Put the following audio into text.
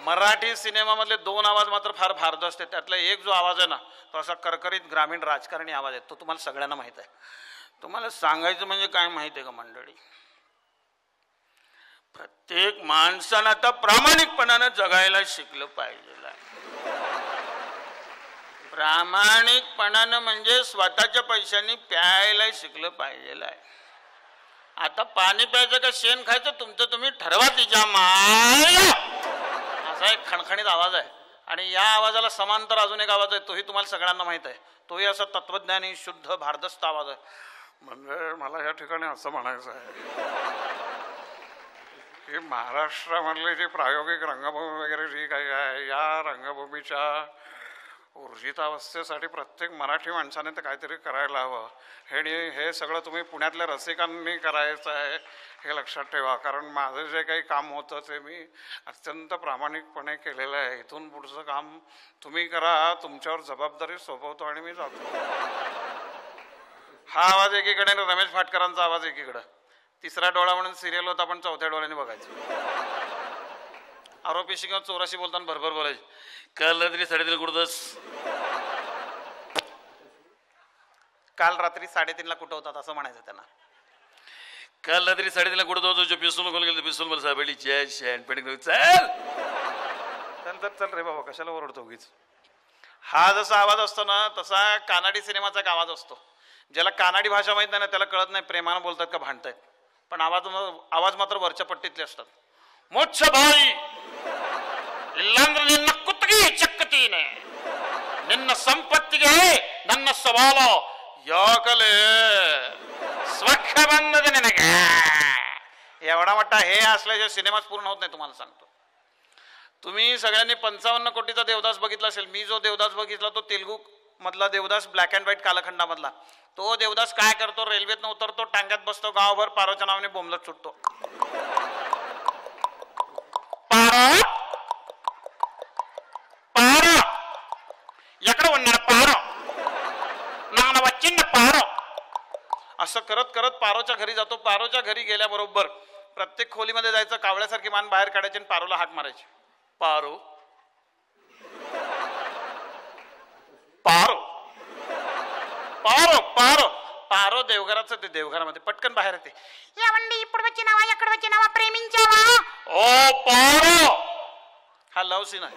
मराठी सिनेमामधले 2 आवाज मात्र फार भारद असते. त्यातला एक जो आवाज आहे ना तो असा करकरीत ग्रामीण राजकारणी आवाज आहे. तो तुम्हाला सगळ्यांना माहित आहे. तुम्हाला सांगायचं म्हणजे काय माहिती आहे का मंडळी, प्रत्येक माणसानं आता प्रामाणिकपणानं जगायला शिकलं पाहिजे. प्रामाणिकपणानं म्हणजे स्वतःच्या पैशांनी प्यायला शिकलं पाहिजे. आता पाणी प्यायचं का शेण खायचं तुमचं तुम्ही ठरवा. तिच्या माया असा एक खणखणीत आवाज आहे. आणि या आवाजाला समांतर अजून एक आवाज आहे, तोही तुम्हाला सगळ्यांना माहित आहे. तोही असा तत्वज्ञानी शुद्ध भारदस्त आवाज आहे. म्हणजे मला या ठिकाणी असं म्हणायचं आहे की महाराष्ट्रामधली जी प्रायोगिक रंगभूमी वगैरे जी काही आहे, या रंगभूमीच्या ऊर्जितावस्थेसाठी प्रत्येक मराठी माणसाने तर काहीतरी करायला हवं. हे सगळं तुम्ही पुण्यातल्या रसिकांनी करायचं आहे हे लक्षात ठेवा. कारण माझं जे काही काम होतं ते मी अत्यंत प्रामाणिकपणे केलेलं आहे. इथून पुढचं काम तुम्ही करा, तुमच्यावर जबाबदारी सोपवतो आणि मी जातो. हा आवाज एकीकडे, रमेश फाटकरांचा आवाज एकीकडं. तिसरा डोळा म्हणून सिरियल होता, आपण चौथ्या डोळ्याने बघायचं. आरोपीशी किंवा चोराशी बोलताना भरभर बोलायचे. काल रात्री 3:30 कुठंस, काल रात्री 3:30 कुठं होतात असं म्हणायचं त्यांना. काल रात्री 3:30 कुठं होतो, जो पिस्तूल खोल गेलं पिस्तूल मला सापडली. चल चल रे बाबा, कशाला ओरडतो उगीच. हा जसा आवाज असतो ना तसा कानाडी सिनेमाचा एक आवाज असतो. ज्याला कानाडी भाषा माहित नाही ना त्याला कळत नाही प्रेमानं बोलतात का भांडतायत. पण आवाज मात्र वरच्या पट्टीतले असतात. मोच्छ भाई ಇಲ್ಲಾಂದ್ರೆ ನಿನ್ನ ಕುತ್ತಿಗೆ ಚಕ್ಕತೀನಿ, ನಿನ್ನ ಸಂಪತ್ತಿಗೆ ನನ್ನ ಸವಾಲು, ಯಾಕಲೆ स्वच्छ ಬಂದದ ನಿನಗೆ. एवढा मोठा हे असल्याशिवाय सिनेमाच पूर्ण होत नाही. तुम्हाला सांगतो, तुम्ही सगळ्यांनी 55 कोटीचा देवदास बघितला असेल. मी जो देवदास बघितला तो तेलुगू मधला देवदास, ब्लॅक अँड व्हाईट कालखंडामधला. तो देवदास काय करतो, रेल्वेतनं उतरतो, टांग्यात बसतो, गावभर पारोच्या नावाने बोंबलत सुटतो. पारो पारो ఎక్కడ ఉన్నాడు पारो, నాన్న వచ్చింది पारो. असं करत करत पारोच्या घरी जातो. पारोच्या घरी गेल्याबरोबर प्रत्येक खोलीमध्ये जायचं, कावळ्यासारखी मान बाहेर काढायची आणि पारोला हाक मारायची. पारो पारो पारो पारो. पारो देवघराचं, ते देवघरामध्ये पटकन बाहेर येते. यावंडी ఇప్పుడు వచ్చిన నావా ఎక్కడ వచ్చిన నావా ప్రేమించావా. ओ पारो. हा लव सीन आहे.